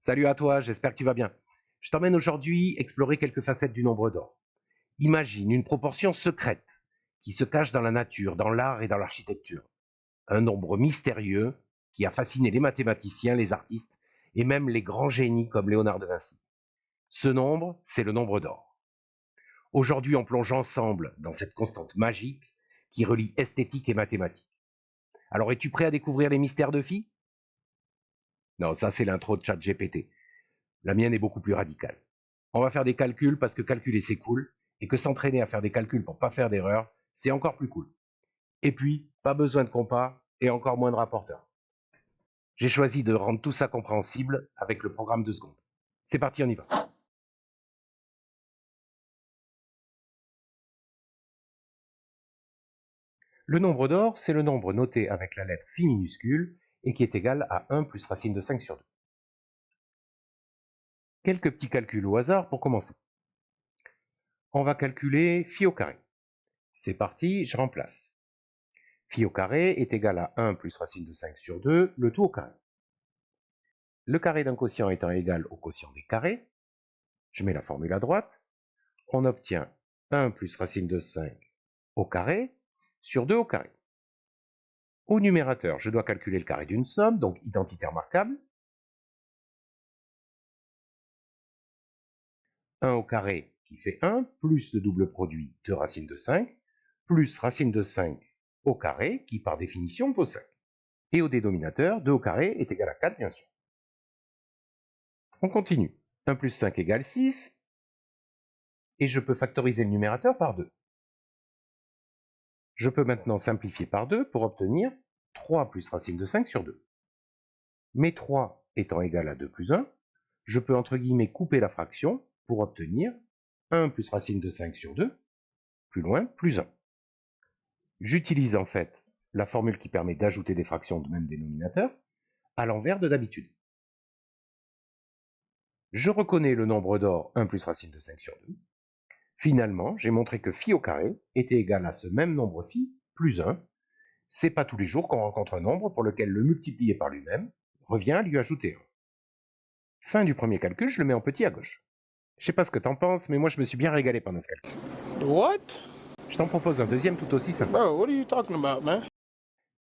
Salut à toi, j'espère que tu vas bien. Je t'emmène aujourd'hui explorer quelques facettes du nombre d'or. Imagine une proportion secrète qui se cache dans la nature, dans l'art et dans l'architecture. Un nombre mystérieux qui a fasciné les mathématiciens, les artistes et même les grands génies comme Léonard de Vinci. Ce nombre, c'est le nombre d'or. Aujourd'hui, on plonge ensemble dans cette constante magique qui relie esthétique et mathématiques. Alors, es-tu prêt à découvrir les mystères de Phi? Non, ça c'est l'intro de ChatGPT. La mienne est beaucoup plus radicale. On va faire des calculs parce que calculer c'est cool, et que s'entraîner à faire des calculs pour pas faire d'erreur, c'est encore plus cool. Et puis, pas besoin de compas et encore moins de rapporteurs. J'ai choisi de rendre tout ça compréhensible avec le programme de secondes. C'est parti, on y va. Le nombre d'or, c'est le nombre noté avec la lettre phi minuscule et qui est égal à 1 plus racine de 5 sur 2. Quelques petits calculs au hasard pour commencer. On va calculer phi au carré. C'est parti, je remplace. Phi au carré est égal à 1 plus racine de 5 sur 2, le tout au carré. Le carré d'un quotient étant égal au quotient des carrés, je mets la formule à droite, on obtient 1 plus racine de 5 au carré sur 2 au carré. Au numérateur, je dois calculer le carré d'une somme, donc identité remarquable. 1 au carré qui fait 1, plus le double produit de racine de 5, plus racine de 5 au carré, qui par définition vaut 5. Et au dénominateur, 2 au carré est égal à 4, bien sûr. On continue. 1 plus 5 égale 6, et je peux factoriser le numérateur par 2. Je peux maintenant simplifier par 2 pour obtenir 3 plus racine de 5 sur 2. Mais 3 étant égal à 2 plus 1, je peux entre guillemets couper la fraction pour obtenir 1 plus racine de 5 sur 2, plus loin, plus 1. J'utilise en fait la formule qui permet d'ajouter des fractions de même dénominateur à l'envers de d'habitude. Je reconnais le nombre d'or 1 plus racine de 5 sur 2. Finalement, j'ai montré que phi au carré était égal à ce même nombre phi plus 1. C'est pas tous les jours qu'on rencontre un nombre pour lequel le multiplier par lui-même revient à lui ajouter 1. Fin du premier calcul, je le mets en petit à gauche. Je sais pas ce que t'en penses, mais moi je me suis bien régalé pendant ce calcul. What? Je t'en propose un deuxième tout aussi simple. Bro, what are you talking about, man?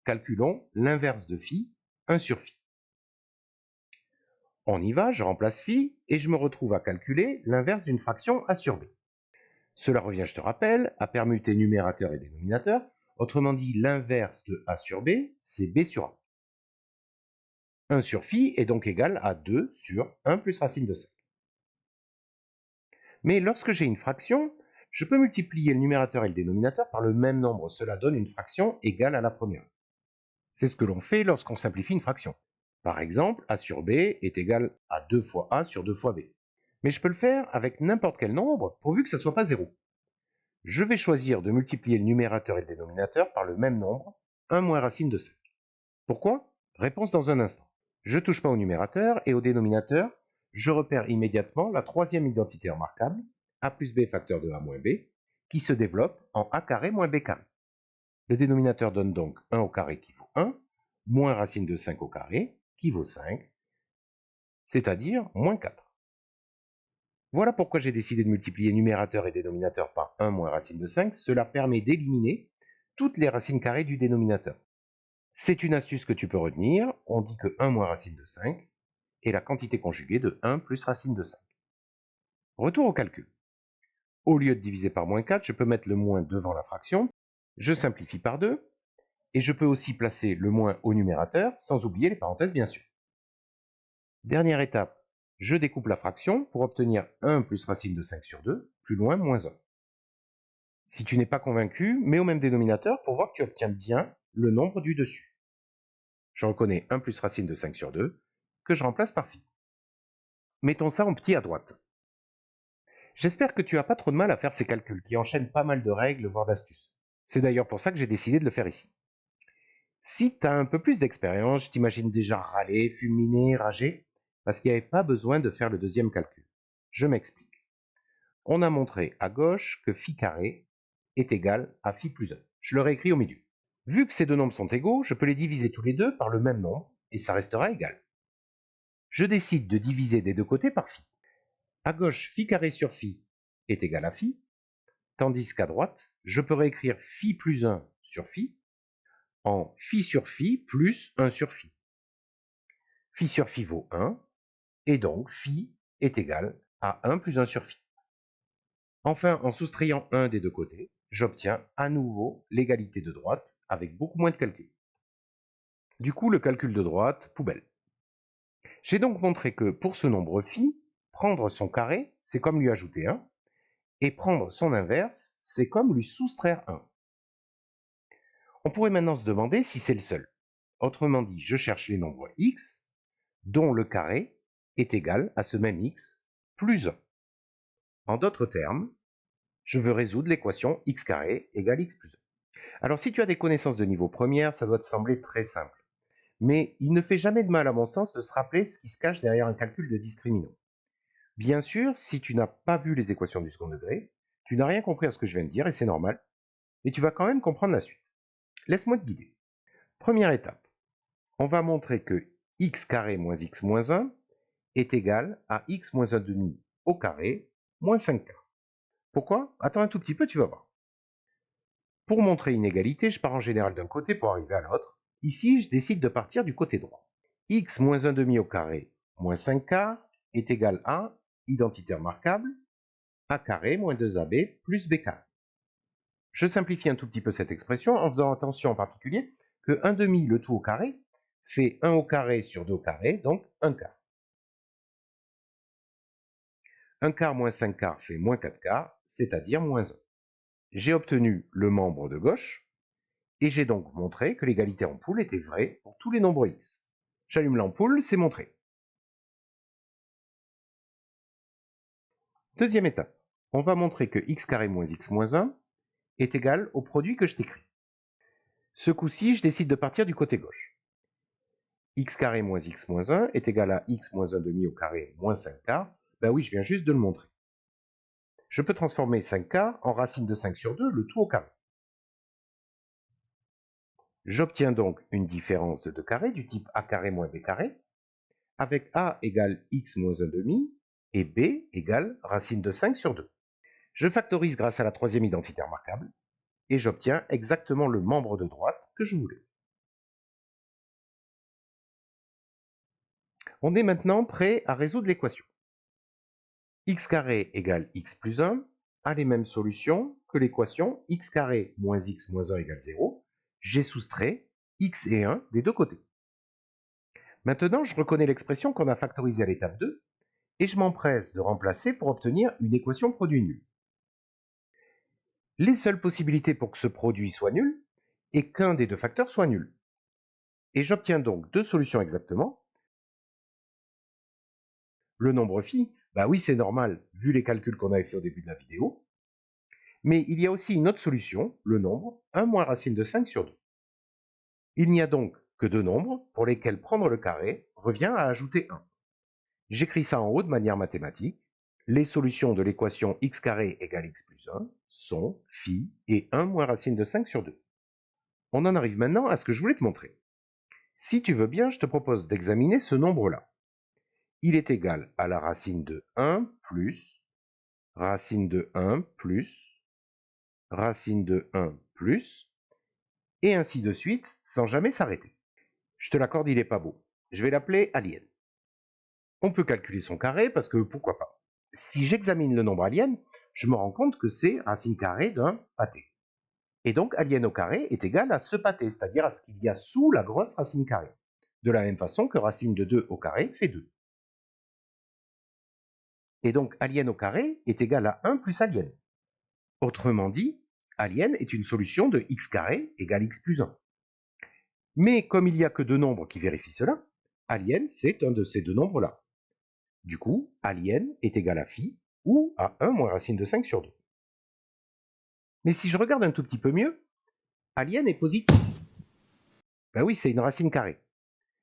Calculons l'inverse de phi, 1 sur phi. On y va, je remplace phi et je me retrouve à calculer l'inverse d'une fraction a sur b. Cela revient, je te rappelle, à permuter numérateur et dénominateur. Autrement dit, l'inverse de a sur b, c'est b sur a. 1 sur phi est donc égal à 2 sur 1 plus racine de 5. Mais lorsque j'ai une fraction, je peux multiplier le numérateur et le dénominateur par le même nombre. Cela donne une fraction égale à la première. C'est ce que l'on fait lorsqu'on simplifie une fraction. Par exemple, a sur b est égal à 2 fois a sur 2 fois b. Mais je peux le faire avec n'importe quel nombre, pourvu que ça ne soit pas 0. Je vais choisir de multiplier le numérateur et le dénominateur par le même nombre, 1 moins racine de 5. Pourquoi? Réponse dans un instant. Je ne touche pas au numérateur et au dénominateur, je repère immédiatement la troisième identité remarquable, a plus b facteur de a moins b, qui se développe en a carré moins b carré. Le dénominateur donne donc 1 au carré qui vaut 1, moins racine de 5 au carré, qui vaut 5, c'est-à-dire moins 4. Voilà pourquoi j'ai décidé de multiplier numérateur et dénominateur par 1 moins racine de 5. Cela permet d'éliminer toutes les racines carrées du dénominateur. C'est une astuce que tu peux retenir. On dit que 1 moins racine de 5 est la quantité conjuguée de 1 plus racine de 5. Retour au calcul. Au lieu de diviser par moins 4, je peux mettre le moins devant la fraction. Je simplifie par 2. Et je peux aussi placer le moins au numérateur, sans oublier les parenthèses bien sûr. Dernière étape, je découpe la fraction pour obtenir 1 plus racine de 5 sur 2, plus loin, moins 1. Si tu n'es pas convaincu, mets au même dénominateur pour voir que tu obtiens bien le nombre du dessus. Je reconnais 1 plus racine de 5 sur 2, que je remplace par phi. Mettons ça en petit à droite. J'espère que tu n'as pas trop de mal à faire ces calculs qui enchaînent pas mal de règles, voire d'astuces. C'est d'ailleurs pour ça que j'ai décidé de le faire ici. Si tu as un peu plus d'expérience, je t'imagine déjà râler, fulminer, rager, parce qu'il n'y avait pas besoin de faire le deuxième calcul. Je m'explique. On a montré à gauche que phi carré est égal à phi plus 1. Je le réécris au milieu. Vu que ces deux nombres sont égaux, je peux les diviser tous les deux par le même nombre, et ça restera égal. je décide de diviser des deux côtés par phi. À gauche, phi carré sur phi est égal à phi, tandis qu'à droite, je peux réécrire phi plus 1 sur phi en phi sur phi plus 1 sur phi. Phi sur phi vaut 1, et donc phi est égal à 1 plus 1 sur phi. Enfin, en soustrayant 1 des deux côtés, j'obtiens à nouveau l'égalité de droite avec beaucoup moins de calcul. Du coup, le calcul de droite, poubelle. J'ai donc montré que pour ce nombre phi, prendre son carré, c'est comme lui ajouter 1, et prendre son inverse, c'est comme lui soustraire 1. On pourrait maintenant se demander si c'est le seul. Autrement dit, je cherche les nombres x, dont le carré est égal à ce même x plus 1. En d'autres termes, je veux résoudre l'équation x carré égale x plus 1. Alors si tu as des connaissances de niveau première, ça doit te sembler très simple. Mais il ne fait jamais de mal à mon sens de se rappeler ce qui se cache derrière un calcul de discriminant. Bien sûr, si tu n'as pas vu les équations du second degré, tu n'as rien compris à ce que je viens de dire et c'est normal, mais tu vas quand même comprendre la suite. Laisse-moi te guider. Première étape, on va montrer que x carré moins x moins 1 est égal à x moins 1 demi au carré moins 5k. Pourquoi? Attends un tout petit peu, tu vas voir. Pour montrer une égalité, je pars en général d'un côté pour arriver à l'autre. Ici, je décide de partir du côté droit. X moins 1 demi au carré moins 5k est égal à, identité remarquable, a carré moins 2ab plus b carré. Je simplifie un tout petit peu cette expression en faisant attention en particulier que 1 demi le tout au carré fait 1 au carré sur 2 au carré, donc 1 quart. 1 quart moins 5 quarts fait moins 4 quarts, c'est-à-dire moins 1. J'ai obtenu le membre de gauche, et j'ai donc montré que l'égalité ampoule était vraie pour tous les nombres x. J'allume l'ampoule, c'est montré. Deuxième étape, on va montrer que x carré moins x moins 1 est égal au produit que je t'écris. Ce coup-ci, je décide de partir du côté gauche. X carré moins x moins 1 est égal à x moins 1 demi au carré moins 5 quarts. Ben oui, je viens juste de le montrer. Je peux transformer 5 quarts en racine de 5 sur 2, le tout au carré. J'obtiens donc une différence de 2 carrés du type a carré moins b carré, avec a égale x moins 1 demi et b égale racine de 5 sur 2. Je factorise grâce à la troisième identité remarquable, et j'obtiens exactement le membre de droite que je voulais. On est maintenant prêt à résoudre l'équation. X carré égale x plus 1 a les mêmes solutions que l'équation x carré moins x moins 1 égale 0. J'ai soustrait x et 1 des deux côtés. Maintenant, je reconnais l'expression qu'on a factorisée à l'étape 2 et je m'empresse de remplacer pour obtenir une équation produit nul. Les seules possibilités pour que ce produit soit nul est qu'un des deux facteurs soit nul. Et j'obtiens donc deux solutions exactement. Le nombre phi, bah oui c'est normal vu les calculs qu'on avait fait au début de la vidéo. Mais il y a aussi une autre solution, le nombre 1 moins racine de 5 sur 2. Il n'y a donc que deux nombres pour lesquels prendre le carré revient à ajouter 1. J'écris ça en haut de manière mathématique. Les solutions de l'équation x carré égale x plus 1 sont phi et 1 moins racine de 5 sur 2. On en arrive maintenant à ce que je voulais te montrer. Si tu veux bien, je te propose d'examiner ce nombre-là. Il est égal à la racine de 1 plus racine de 1 plus racine de 1 plus, et ainsi de suite, sans jamais s'arrêter. Je te l'accorde, il n'est pas beau. Je vais l'appeler alien. On peut calculer son carré parce que pourquoi pas. Si j'examine le nombre alien, je me rends compte que c'est racine carrée d'un pâté. Et donc alien au carré est égal à ce pâté, c'est-à-dire à ce qu'il y a sous la grosse racine carrée. De la même façon que racine de 2 au carré fait 2. Et donc alien au carré est égal à 1 plus alien. Autrement dit, alien est une solution de x carré égale x plus 1. Mais comme il n'y a que deux nombres qui vérifient cela, alien c'est un de ces deux nombres-là. Du coup, alien est égal à phi ou à 1 moins racine de 5 sur 2. Mais si je regarde un tout petit peu mieux, alien est positif. Ben oui, c'est une racine carrée.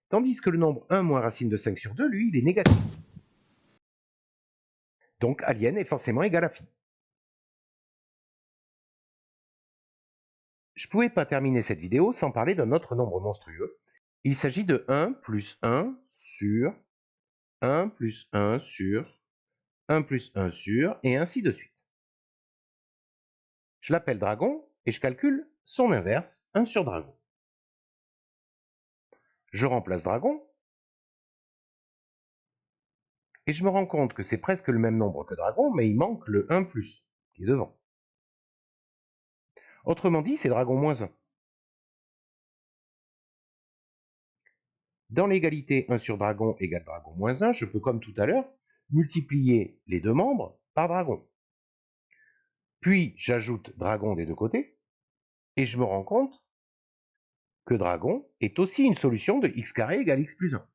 Tandis que le nombre 1 moins racine de 5 sur 2, lui, il est négatif. Donc alien est forcément égal à phi. Je ne pouvais pas terminer cette vidéo sans parler d'un autre nombre monstrueux. Il s'agit de 1 plus 1 sur 1 plus 1 sur 1 plus 1 sur, et ainsi de suite. Je l'appelle dragon et je calcule son inverse, 1 sur dragon. Je remplace dragon et je me rends compte que c'est presque le même nombre que dragon, mais il manque le 1 plus qui est devant. Autrement dit, c'est dragon moins 1. Dans l'égalité 1 sur dragon égale dragon moins 1, je peux, comme tout à l'heure, multiplier les deux membres par dragon. Puis j'ajoute dragon des deux côtés, et je me rends compte que dragon est aussi une solution de x carré égale x plus 1.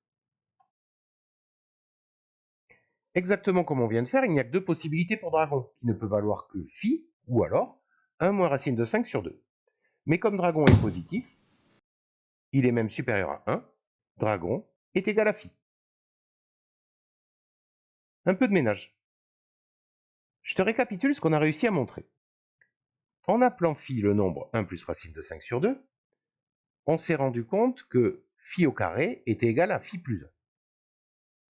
Exactement comme on vient de faire, il n'y a que deux possibilités pour dragon, qui ne peut valoir que phi, ou alors 1 moins racine de 5 sur 2. Mais comme dragon est positif, il est même supérieur à 1, dragon est égal à phi. Un peu de ménage. Je te récapitule ce qu'on a réussi à montrer. En appelant phi le nombre 1 plus racine de 5 sur 2, on s'est rendu compte que phi au carré était égal à phi plus 1.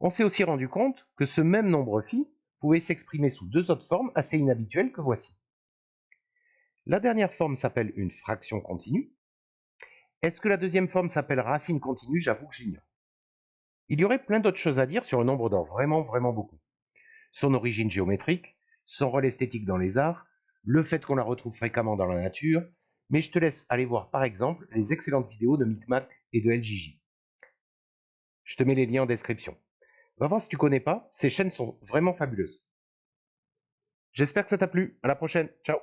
On s'est aussi rendu compte que ce même nombre phi pouvait s'exprimer sous deux autres formes assez inhabituelles que voici. La dernière forme s'appelle une fraction continue. Est-ce que la deuxième forme s'appelle racine continue? J'avoue que j'ignore. Il y aurait plein d'autres choses à dire sur le nombre d'or, vraiment beaucoup. Son origine géométrique, son rôle esthétique dans les arts, le fait qu'on la retrouve fréquemment dans la nature, mais je te laisse aller voir par exemple les excellentes vidéos de Micmac et de LJJ. Je te mets les liens en description. Va voir si tu connais pas, ces chaînes sont vraiment fabuleuses. J'espère que ça t'a plu. À la prochaine. Ciao.